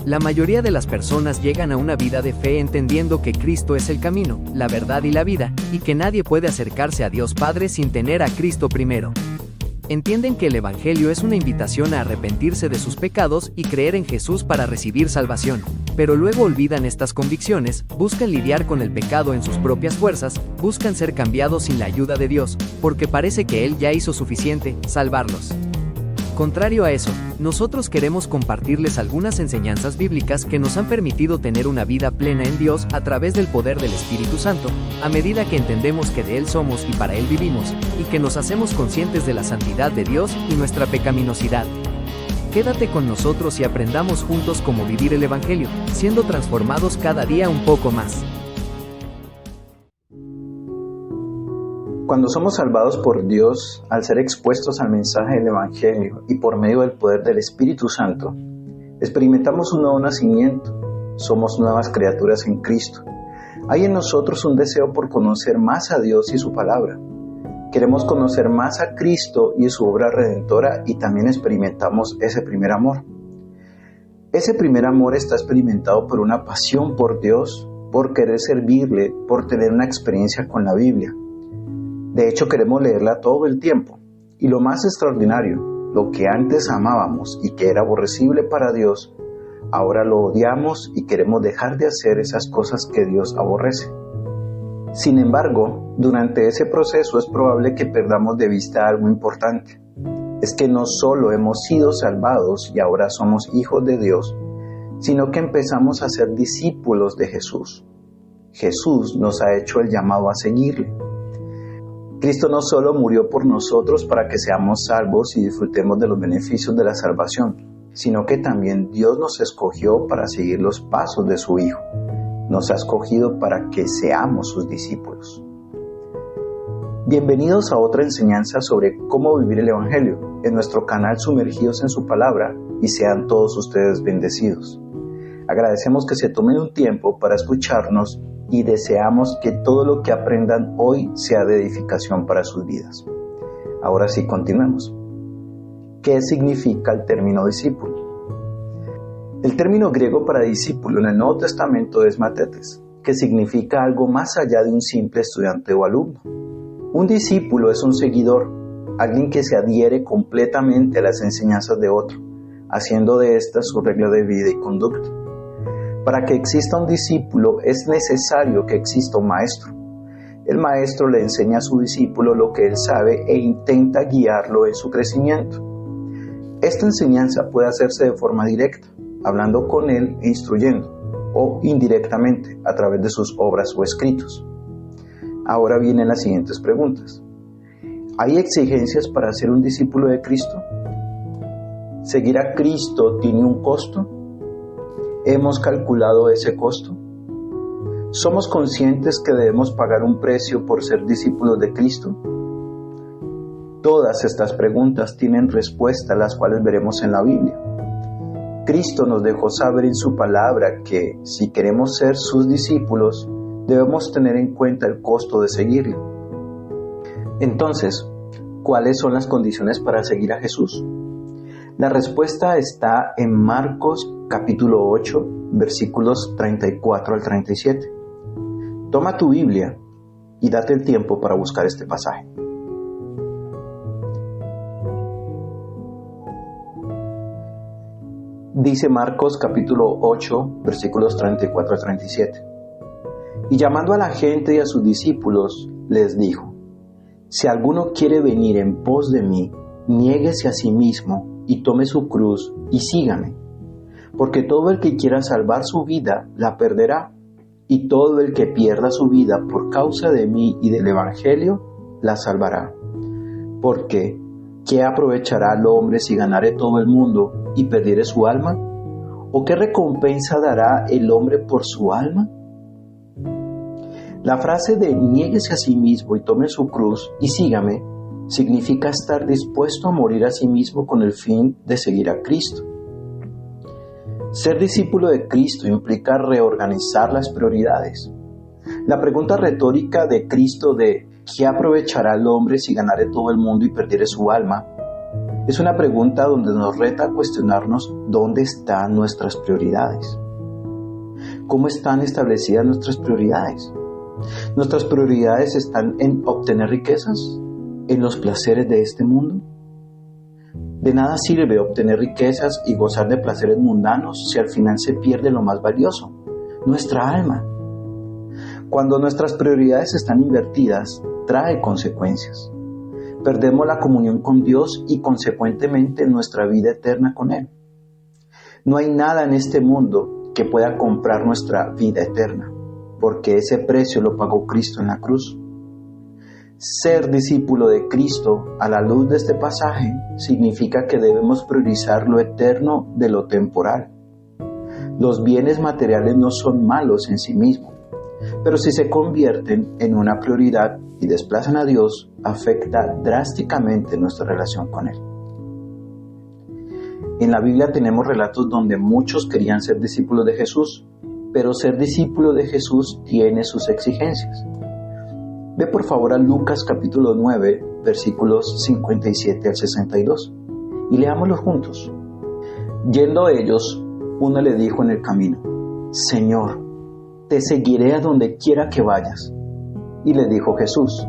La mayoría de las personas llegan a una vida de fe entendiendo que Cristo es el camino, la verdad y la vida, y que nadie puede acercarse a Dios Padre sin tener a Cristo primero. Entienden que el Evangelio es una invitación a arrepentirse de sus pecados y creer en Jesús para recibir salvación, pero luego olvidan estas convicciones, buscan lidiar con el pecado en sus propias fuerzas, buscan ser cambiados sin la ayuda de Dios, porque parece que Él ya hizo suficiente, salvarlos. Contrario a eso, nosotros queremos compartirles algunas enseñanzas bíblicas que nos han permitido tener una vida plena en Dios a través del poder del Espíritu Santo, a medida que entendemos que de Él somos y para Él vivimos, y que nos hacemos conscientes de la santidad de Dios y nuestra pecaminosidad. Quédate con nosotros y aprendamos juntos cómo vivir el Evangelio, siendo transformados cada día un poco más. Cuando somos salvados por Dios, al ser expuestos al mensaje del Evangelio y por medio del poder del Espíritu Santo, experimentamos un nuevo nacimiento, somos nuevas criaturas en Cristo. Hay en nosotros un deseo por conocer más a Dios y su palabra. Queremos conocer más a Cristo y su obra redentora y también experimentamos ese primer amor. Ese primer amor está experimentado por una pasión por Dios, por querer servirle, por tener una experiencia con la Biblia. De hecho, queremos leerla todo el tiempo. Y lo más extraordinario, lo que antes amábamos y que era aborrecible para Dios, ahora lo odiamos y queremos dejar de hacer esas cosas que Dios aborrece. Sin embargo, durante ese proceso es probable que perdamos de vista algo importante. Es que no solo hemos sido salvados y ahora somos hijos de Dios, sino que empezamos a ser discípulos de Jesús. Jesús nos ha hecho el llamado a seguirle. Cristo no solo murió por nosotros para que seamos salvos y disfrutemos de los beneficios de la salvación, sino que también Dios nos escogió para seguir los pasos de su Hijo. Nos ha escogido para que seamos sus discípulos. Bienvenidos a otra enseñanza sobre cómo vivir el Evangelio en nuestro canal Sumergidos en su Palabra y sean todos ustedes bendecidos. Agradecemos que se tomen un tiempo para escucharnos y deseamos que todo lo que aprendan hoy sea de edificación para sus vidas. Ahora sí, continuemos. ¿Qué significa el término discípulo? El término griego para discípulo en el Nuevo Testamento es matetes, que significa algo más allá de un simple estudiante o alumno. Un discípulo es un seguidor, alguien que se adhiere completamente a las enseñanzas de otro, haciendo de esta su regla de vida y conducta. Para que exista un discípulo es necesario que exista un maestro. El maestro le enseña a su discípulo lo que él sabe e intenta guiarlo en su crecimiento. Esta enseñanza puede hacerse de forma directa, hablando con él e instruyendo, o indirectamente, a través de sus obras o escritos. Ahora vienen las siguientes preguntas. ¿Hay exigencias para ser un discípulo de Cristo? ¿Seguir a Cristo tiene un costo? ¿Hemos calculado ese costo? ¿Somos conscientes que debemos pagar un precio por ser discípulos de Cristo? Todas estas preguntas tienen respuesta, las cuales veremos en la Biblia. Cristo nos dejó saber en su palabra que, si queremos ser sus discípulos, debemos tener en cuenta el costo de seguirle. Entonces, ¿cuáles son las condiciones para seguir a Jesús? La respuesta está en Marcos capítulo 8, versículos 34 al 37. Toma tu Biblia y date el tiempo para buscar este pasaje. Dice Marcos capítulo 8, versículos 34 al 37. Y llamando a la gente y a sus discípulos, les dijo: Si alguno quiere venir en pos de mí, niéguese a sí mismo y tome su cruz y sígame. Porque todo el que quiera salvar su vida, la perderá, y todo el que pierda su vida por causa de mí y del Evangelio, la salvará. Porque, ¿qué aprovechará al hombre si ganare todo el mundo y perdiere su alma? ¿O qué recompensa dará el hombre por su alma? La frase de niéguese a sí mismo y tome su cruz y sígame significa estar dispuesto a morir a sí mismo con el fin de seguir a Cristo. Ser discípulo de Cristo implica reorganizar las prioridades. La pregunta retórica de Cristo de ¿qué aprovechará el hombre si ganare todo el mundo y perdiere su alma? Es una pregunta donde nos reta a cuestionarnos dónde están nuestras prioridades. ¿Cómo están establecidas nuestras prioridades? ¿Nuestras prioridades están en obtener riquezas? ¿En los placeres de este mundo? De nada sirve obtener riquezas y gozar de placeres mundanos si al final se pierde lo más valioso, nuestra alma. Cuando nuestras prioridades están invertidas, trae consecuencias. Perdemos la comunión con Dios y consecuentemente nuestra vida eterna con Él. No hay nada en este mundo que pueda comprar nuestra vida eterna, porque ese precio lo pagó Cristo en la cruz. Ser discípulo de Cristo a la luz de este pasaje significa que debemos priorizar lo eterno de lo temporal. Los bienes materiales no son malos en sí mismos, pero si se convierten en una prioridad y desplazan a Dios, afecta drásticamente nuestra relación con Él. En la Biblia tenemos relatos donde muchos querían ser discípulos de Jesús, pero ser discípulo de Jesús tiene sus exigencias. Ve por favor a Lucas capítulo 9, versículos 57 al 62, y leámoslos juntos. Yendo ellos, uno le dijo en el camino: Señor, te seguiré a donde quiera que vayas. Y le dijo Jesús: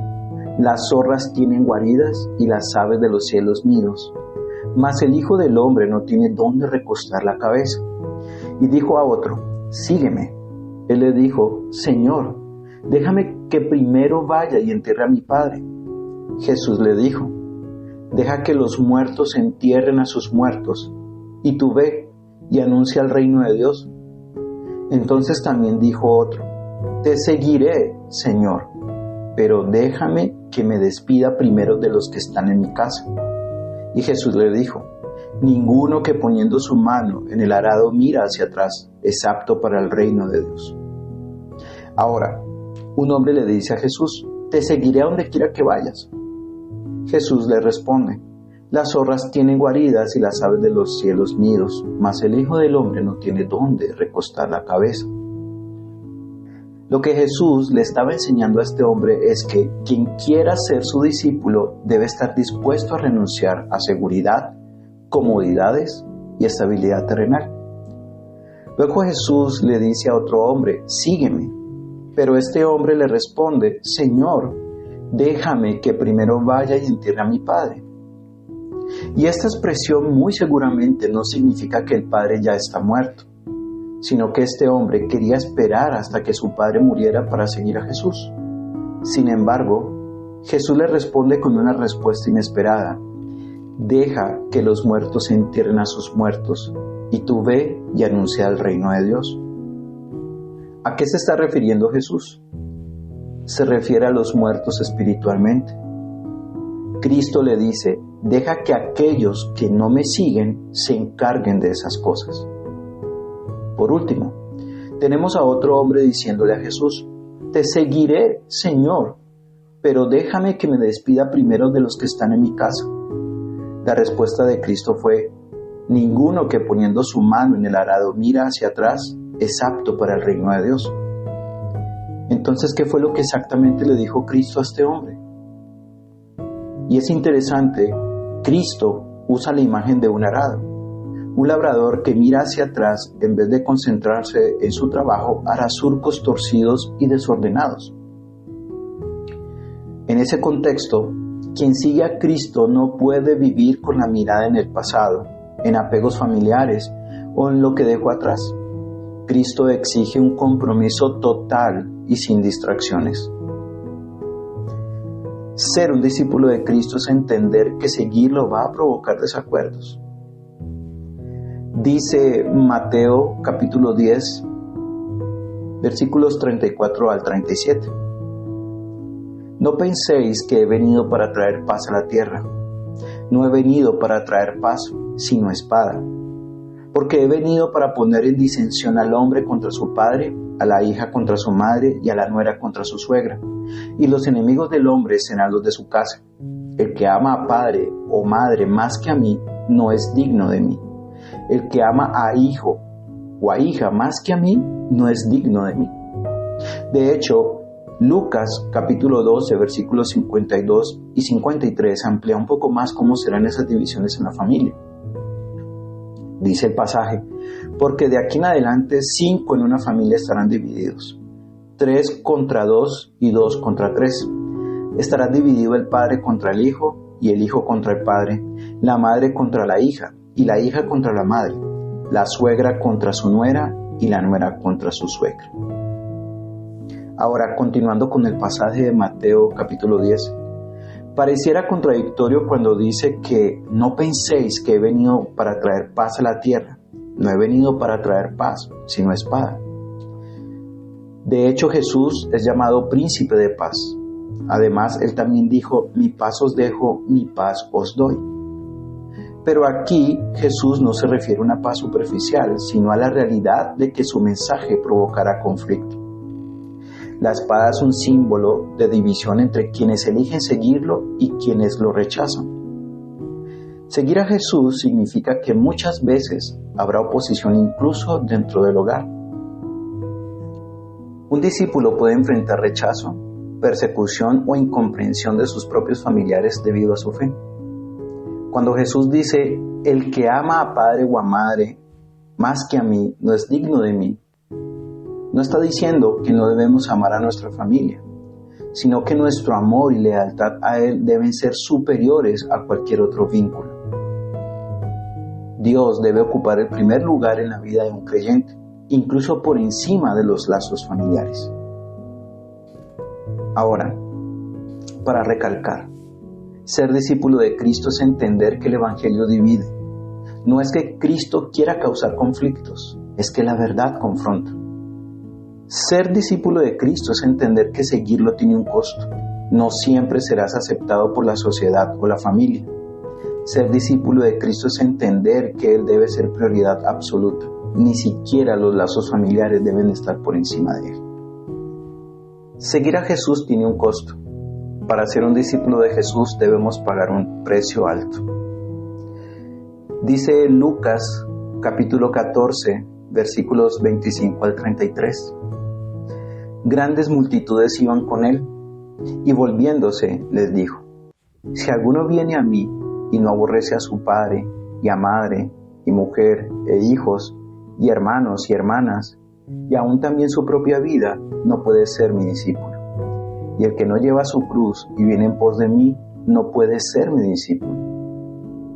las zorras tienen guaridas y las aves de los cielos nidos, mas el Hijo del Hombre no tiene dónde recostar la cabeza. Y dijo a otro: sígueme. Él le dijo: Señor, déjame que primero vaya y entierre a mi padre. Jesús le dijo: deja que los muertos entierren a sus muertos, y tú ve y anuncia el reino de Dios. Entonces también dijo otro: te seguiré, Señor, pero déjame que me despida primero de los que están en mi casa. Y Jesús le dijo: ninguno que poniendo su mano en el arado mira hacia atrás es apto para el reino de Dios. Ahora, un hombre le dice a Jesús: te seguiré a donde quiera que vayas. Jesús le responde: las zorras tienen guaridas y las aves de los cielos nidos, mas el Hijo del Hombre no tiene dónde recostar la cabeza. Lo que Jesús le estaba enseñando a este hombre es que quien quiera ser su discípulo debe estar dispuesto a renunciar a seguridad, comodidades y estabilidad terrenal. Luego Jesús le dice a otro hombre: sígueme. Pero este hombre le responde: Señor, déjame que primero vaya y entierre a mi padre. Y esta expresión muy seguramente no significa que el padre ya está muerto, sino que este hombre quería esperar hasta que su padre muriera para seguir a Jesús. Sin embargo, Jesús le responde con una respuesta inesperada: deja que los muertos entierren a sus muertos, y tú ve y anuncia el reino de Dios. ¿A qué se está refiriendo Jesús? Se refiere a los muertos espiritualmente. Cristo le dice: deja que aquellos que no me siguen se encarguen de esas cosas. Por último, tenemos a otro hombre diciéndole a Jesús: te seguiré, Señor, pero déjame que me despida primero de los que están en mi casa. La respuesta de Cristo fue: ninguno que poniendo su mano en el arado mira hacia atrás es apto para el reino de Dios. Entonces, ¿qué fue lo que exactamente le dijo Cristo a este hombre? Y es interesante, Cristo usa la imagen de un arado. Un labrador que mira hacia atrás en vez de concentrarse en su trabajo hará surcos torcidos y desordenados. En ese contexto, quien sigue a Cristo no puede vivir con la mirada en el pasado, en apegos familiares o en lo que dejó atrás. Cristo exige un compromiso total y sin distracciones. Ser un discípulo de Cristo es entender que seguirlo va a provocar desacuerdos. Dice Mateo capítulo 10, versículos 34 al 37. No penséis que he venido para traer paz a la tierra. No he venido para traer paz, sino espada. Porque he venido para poner en disensión al hombre contra su padre, a la hija contra su madre y a la nuera contra su suegra. Y los enemigos del hombre serán los de su casa. El que ama a padre o madre más que a mí, no es digno de mí. El que ama a hijo o a hija más que a mí, no es digno de mí. De hecho, Lucas capítulo 12, versículos 52 y 53 amplía un poco más cómo serán esas divisiones en la familia. Dice el pasaje: porque de aquí en adelante 5 en una familia estarán divididos, 3 contra 2 y 2 contra 3. Estará dividido el padre contra el hijo y el hijo contra el padre, la madre contra la hija y la hija contra la madre, la suegra contra su nuera y la nuera contra su suegra. Ahora, continuando con el pasaje de Mateo capítulo 10, pareciera contradictorio cuando dice que no penséis que he venido para traer paz a la tierra. No he venido para traer paz, sino espada. De hecho, Jesús es llamado príncipe de paz. Además, él también dijo: mi paz os dejo, mi paz os doy. Pero aquí Jesús no se refiere a una paz superficial, sino a la realidad de que su mensaje provocará conflicto. La espada es un símbolo de división entre quienes eligen seguirlo y quienes lo rechazan. Seguir a Jesús significa que muchas veces habrá oposición incluso dentro del hogar. Un discípulo puede enfrentar rechazo, persecución o incomprensión de sus propios familiares debido a su fe. Cuando Jesús dice: el que ama a padre o a madre más que a mí no es digno de mí, no está diciendo que no debemos amar a nuestra familia, sino que nuestro amor y lealtad a Él deben ser superiores a cualquier otro vínculo. Dios debe ocupar el primer lugar en la vida de un creyente, incluso por encima de los lazos familiares. Ahora, para recalcar, ser discípulo de Cristo es entender que el Evangelio divide. No es que Cristo quiera causar conflictos, es que la verdad confronta. Ser discípulo de Cristo es entender que seguirlo tiene un costo. No siempre serás aceptado por la sociedad o la familia. Ser discípulo de Cristo es entender que Él debe ser prioridad absoluta. Ni siquiera los lazos familiares deben estar por encima de Él. Seguir a Jesús tiene un costo. Para ser un discípulo de Jesús debemos pagar un precio alto. Dice Lucas capítulo 14, versículos 25 al 33. Grandes multitudes iban con él, y volviéndose les dijo: si alguno viene a mí y no aborrece a su padre y a madre y mujer e hijos y hermanos y hermanas, y aún también su propia vida, no puede ser mi discípulo. Y el que no lleva su cruz y viene en pos de mí, no puede ser mi discípulo.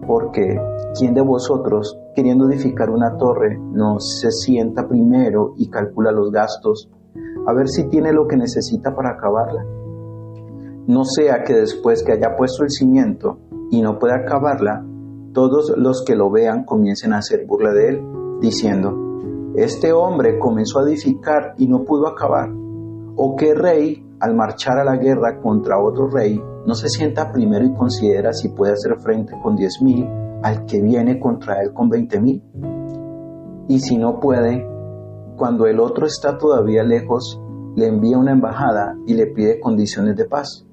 Porque ¿quién de vosotros, queriendo edificar una torre, no se sienta primero y calcula los gastos, a ver si tiene lo que necesita para acabarla? No sea que después que haya puesto el cimiento y no pueda acabarla, todos los que lo vean comiencen a hacer burla de él, diciendo: este hombre comenzó a edificar y no pudo acabar. ¿O qué rey, al marchar a la guerra contra otro rey, no se sienta primero y considera si puede hacer frente con 10,000 al que viene contra él con 20,000? Y si no puede, cuando el otro está todavía lejos, le envía una embajada y le pide condiciones de paz.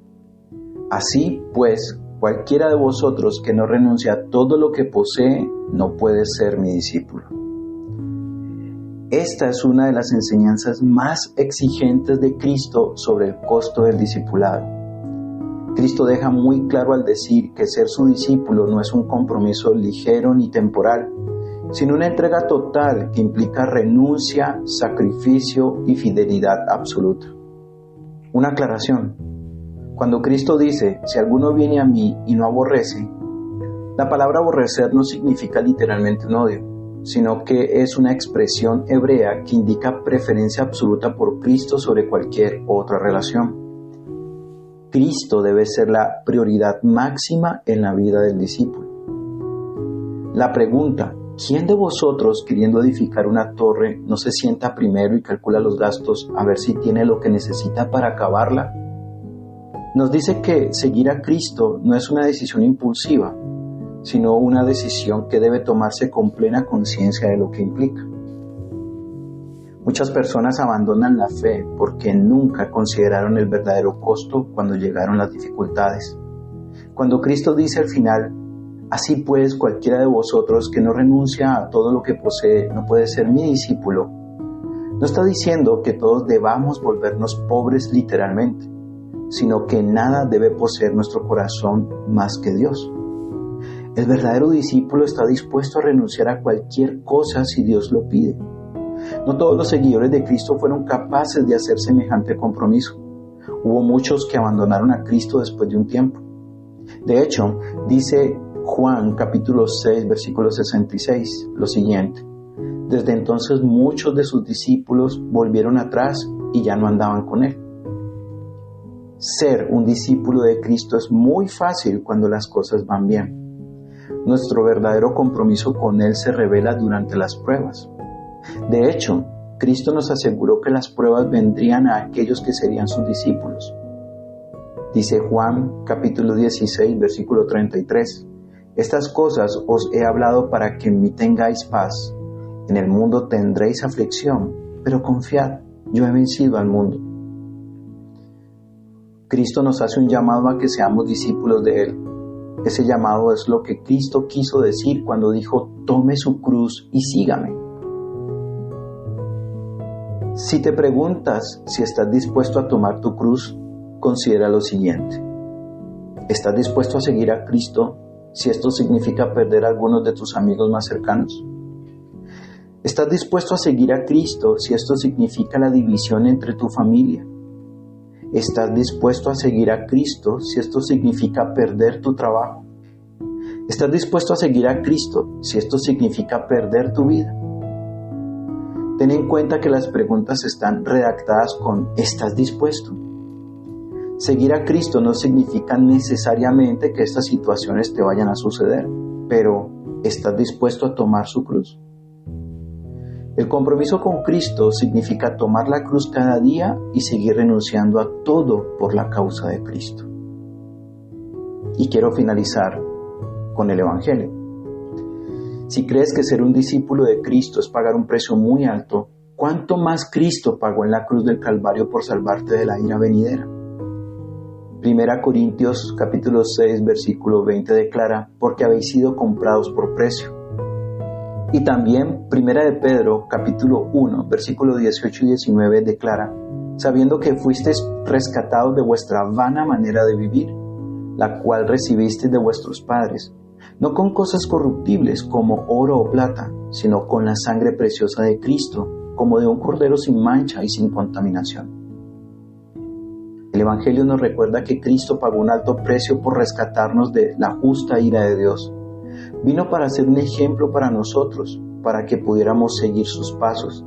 Así pues, cualquiera de vosotros que no renuncie a todo lo que posee, no puede ser mi discípulo. Esta es una de las enseñanzas más exigentes de Cristo sobre el costo del discipulado. Cristo deja muy claro al decir que ser su discípulo no es un compromiso ligero ni temporal, sino una entrega total que implica renuncia, sacrificio y fidelidad absoluta. Una aclaración: cuando Cristo dice: si alguno viene a mí y no aborrece, la palabra aborrecer no significa literalmente un odio, sino que es una expresión hebrea que indica preferencia absoluta por Cristo sobre cualquier otra relación. Cristo debe ser la prioridad máxima en la vida del discípulo. La pregunta: ¿quién de vosotros, queriendo edificar una torre, no se sienta primero y calcula los gastos a ver si tiene lo que necesita para acabarla? Nos dice que seguir a Cristo no es una decisión impulsiva, sino una decisión que debe tomarse con plena conciencia de lo que implica. Muchas personas abandonan la fe porque nunca consideraron el verdadero costo cuando llegaron las dificultades. Cuando Cristo dice al final: así pues, cualquiera de vosotros que no renuncia a todo lo que posee no puede ser mi discípulo, No está diciendo que todos debamos volvernos pobres literalmente, sino que nada debe poseer nuestro corazón más que Dios. El verdadero discípulo está dispuesto a renunciar a cualquier cosa si Dios lo pide. No todos los seguidores de Cristo fueron capaces de hacer semejante compromiso. Hubo muchos que abandonaron a Cristo después de un tiempo. De hecho, dice Juan capítulo 6, versículo 66, lo siguiente: desde entonces muchos de sus discípulos volvieron atrás y ya no andaban con Él. Ser un discípulo de Cristo es muy fácil cuando las cosas van bien. Nuestro verdadero compromiso con Él se revela durante las pruebas. De hecho, Cristo nos aseguró que las pruebas vendrían a aquellos que serían sus discípulos. Dice Juan capítulo 16, versículo 33: estas cosas os he hablado para que en mí tengáis paz. En el mundo tendréis aflicción, pero confiad, yo he vencido al mundo. Cristo nos hace un llamado a que seamos discípulos de Él. Ese llamado es lo que Cristo quiso decir cuando dijo: tome su cruz y sígame. Si te preguntas si estás dispuesto a tomar tu cruz, considera lo siguiente: ¿estás dispuesto a seguir a Cristo si esto significa perder a algunos de tus amigos más cercanos? ¿Estás dispuesto a seguir a Cristo si esto significa la división entre tu familia? ¿Estás dispuesto a seguir a Cristo si esto significa perder tu trabajo? ¿Estás dispuesto a seguir a Cristo si esto significa perder tu vida? Ten en cuenta que las preguntas están redactadas con ¿estás dispuesto? Seguir a Cristo no significa necesariamente que estas situaciones te vayan a suceder, pero ¿estás dispuesto a tomar su cruz? El compromiso con Cristo significa tomar la cruz cada día y seguir renunciando a todo por la causa de Cristo. Y quiero finalizar con el Evangelio. Si crees que ser un discípulo de Cristo es pagar un precio muy alto, ¿cuánto más Cristo pagó en la cruz del Calvario por salvarte de la ira venidera? 1 Corintios capítulo 6, versículo 20 declara: porque habéis sido comprados por precio. Y también 1 de Pedro capítulo 1, versículo 18 y 19 declara: sabiendo que fuisteis rescatados de vuestra vana manera de vivir, la cual recibisteis de vuestros padres, no con cosas corruptibles como oro o plata, sino con la sangre preciosa de Cristo, como de un cordero sin mancha y sin contaminación. El Evangelio nos recuerda que Cristo pagó un alto precio por rescatarnos de la justa ira de Dios. Vino para ser un ejemplo para nosotros, para que pudiéramos seguir sus pasos.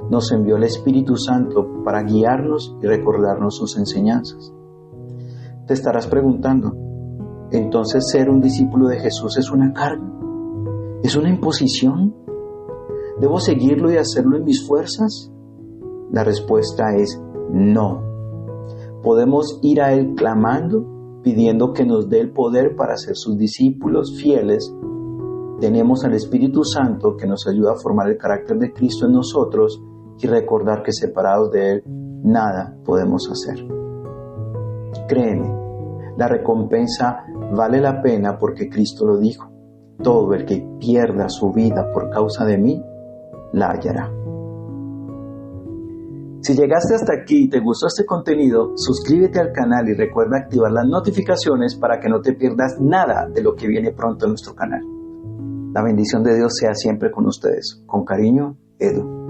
Nos envió el Espíritu Santo para guiarnos y recordarnos sus enseñanzas. Te estarás preguntando, ¿entonces ser un discípulo de Jesús es una carga? ¿Es una imposición? ¿Debo seguirlo y hacerlo en mis fuerzas? La respuesta es no. Podemos ir a Él clamando, pidiendo que nos dé el poder para ser sus discípulos fieles. Tenemos al Espíritu Santo que nos ayuda a formar el carácter de Cristo en nosotros y recordar que separados de Él nada podemos hacer. Créeme, la recompensa vale la pena porque Cristo lo dijo: todo el que pierda su vida por causa de mí, la hallará. Si llegaste hasta aquí y te gustó este contenido, suscríbete al canal y recuerda activar las notificaciones para que no te pierdas nada de lo que viene pronto en nuestro canal. La bendición de Dios sea siempre con ustedes. Con cariño, Edu.